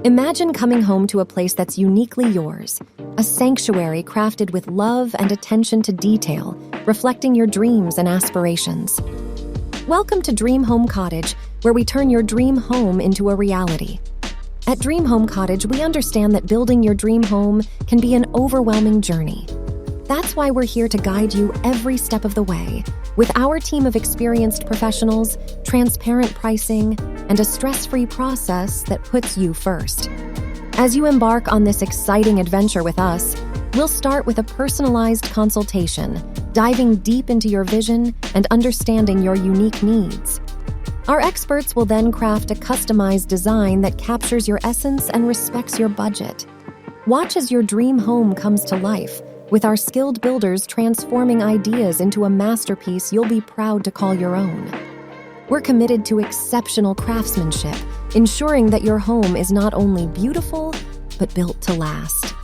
Imagine coming home to a place that's uniquely yours, a sanctuary crafted with love and attention to detail, reflecting your dreams and aspirations. Welcome to Dream Home Cottage, where we turn your dream home into a reality. At Dream Home Cottage, we understand that building your dream home can be an overwhelming journey. That's why we're here to guide you every step of the way, with our team of experienced professionals, transparent pricing, and a stress-free process that puts you first. As you embark on this exciting adventure with us, we'll start with a personalized consultation, diving deep into your vision and understanding your unique needs. Our experts will then craft a customized design that captures your essence and respects your budget. Watch as your dream home comes to life, with our skilled builders transforming ideas into a masterpiece you'll be proud to call your own. We're committed to exceptional craftsmanship, ensuring that your home is not only beautiful, but built to last.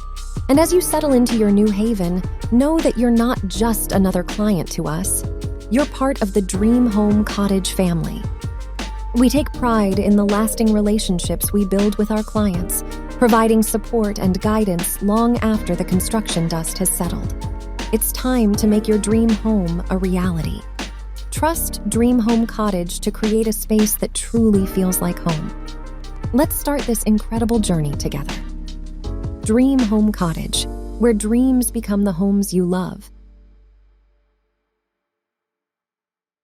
And as you settle into your new haven, know that you're not just another client to us. You're part of the Dream Home Cottage family. We take pride in the lasting relationships we build with our clients, providing support and guidance long after the construction dust has settled. It's time to make your dream home a reality. Trust Dream Home Cottage to create a space that truly feels like home. Let's start this incredible journey together. Dream Home Cottage, where dreams become the homes you love.